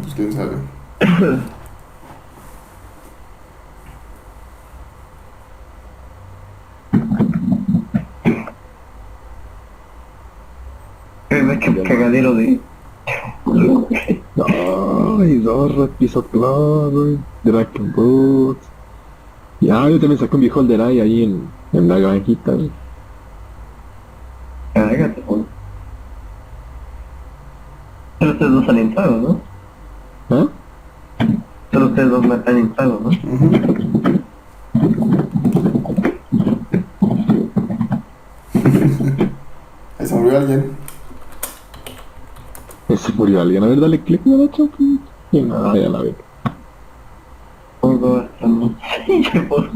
pues quién sabe. Qué cagadero de... Ay, Zorra, piso claro, Dragon Boots. Ya, yo también saqué un viejo Alderay ahí en la granjita, güey. Cágate, güey. Solo ustedes dos han entrado, ¿no? ¿Ah? Solo ustedes dos han entrado, ¿no? Ahí se murió alguien. Se murió alguien, a ver, dale click, ¿no, chapo? Y nada, ya la veo. Todo hasta no sé, qué por...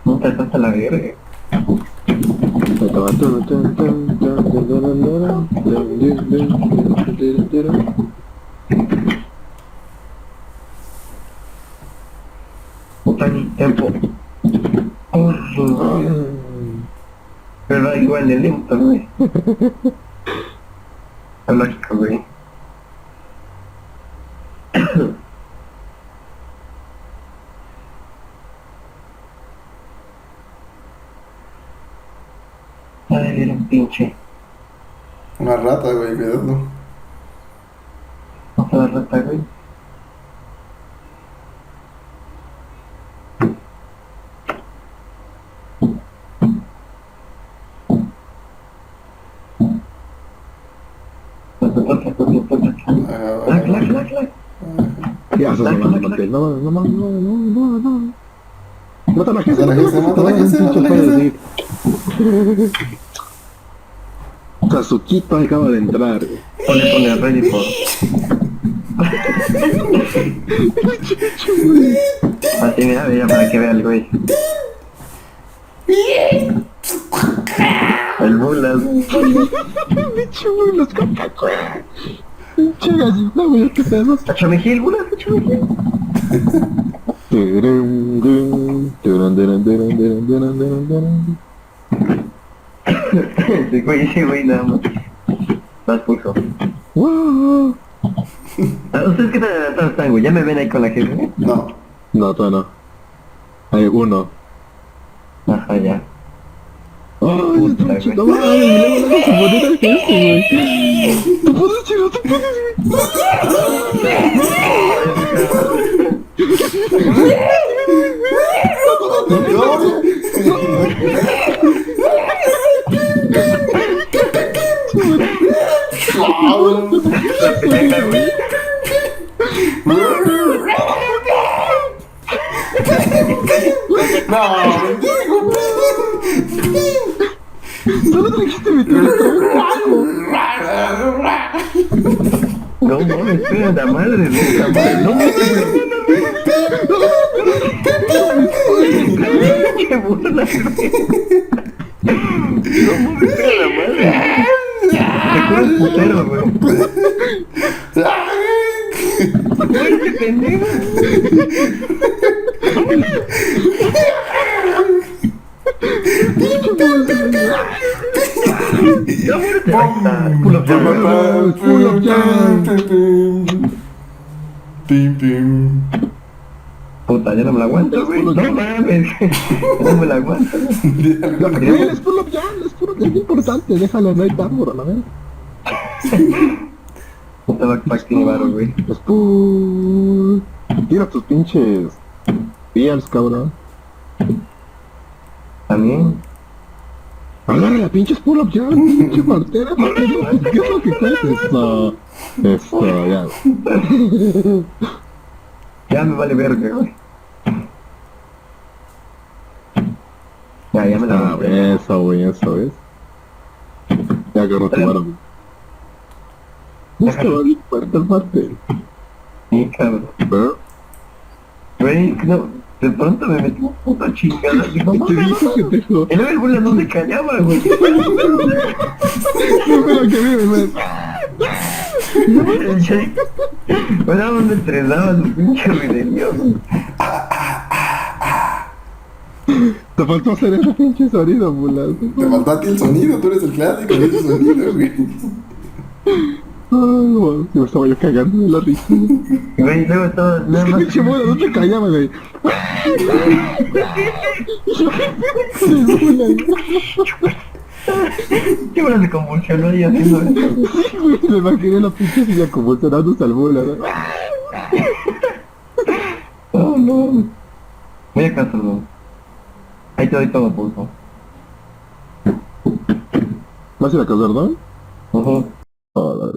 No te alcanza la verga. Puta ni tiempo. Pero da igual de lento, güey. Es lógico, güey. Ay, era un pinche. Una rata, güey, cuidado. No se la rata, güey. Clac, clac, clac, clac. Ya, se llama Matel. No, no, no, no, no, no, no. Mata a la gente, Mata a la gente, mata a la gente, mata a la gente. Kazuquito acaba de entrar. Pone ready for. Así mira, mira, para que vea el güey. El bulas. Bicho, los cacacos. Pinche gallina, güey, qué pedo. Échame gil, bulas, échame gil. Ese güey nada más. Más puso. Wow. ¿Ustedes qué tal están, güey? ¿Ya me ven ahí con la jefe? No. No, todavía no. Hay uno. Ajá, ya. Ay, Puta, pinche, güey. no mames, le voy a poner al jefe, güey. Tú puedes, chido, tú puedes, La pendeja, güey. solo te dijiste meter el trabajo. No mames, espera, la madre de esa madre. No mames, qué burla, güey. No mames, espera, la madre. Te curas putero, güey. Qué pendejo. Ya muérete. Ahí está. Pull up jam. Pull up jam. Pim, pim. Puta, ya no me la aguanto, güey. No mames. Ya no me la aguanto. Les pull up jam, les pull up jam, es importante, déjalo, no hay tambor, a la vez. Puta backpack tiene varo, güey. Los pull. Tira tus pinches peers, cabrón. También. Agarra la pinche pull up jam, pinche partera, ¿qué es lo que cuesta? Esto, ya. Ya me vale verga, güey. Ya me la aguanté. Eso, güey, eso, ¿ves? Ya agarró tu varo, güey. Busca la puerta parte. Sí, cabrón. Güey, no, de pronto me metí una puta chingada. Digo, ¿Qué te dijo que te dijo? el Evel Bulla no se callaba, güey. No, pero que vive, Pues nada más me estresaba su pinche rebelión. te faltó hacer ese pinche sonido, mulas. Te faltó a ti el sonido, tú eres el clásico de ese sonido, güey. weón, me estaba yo cagando de la risa. Güey, luego estaba Es nada que más. pinche mula, no te callabas, güey. Y yo, ¿qué mula? ¿Qué bueno se convulsionó ahí haciendo eso? Sí, güey, me imaginé la pinche silla convulsionándose al mula, ¿no? Oh, no. Voy a casa, bro. Ahí te doy todo, pulso. ¿Vas a ir a casa, verdad? Ajá. Ah,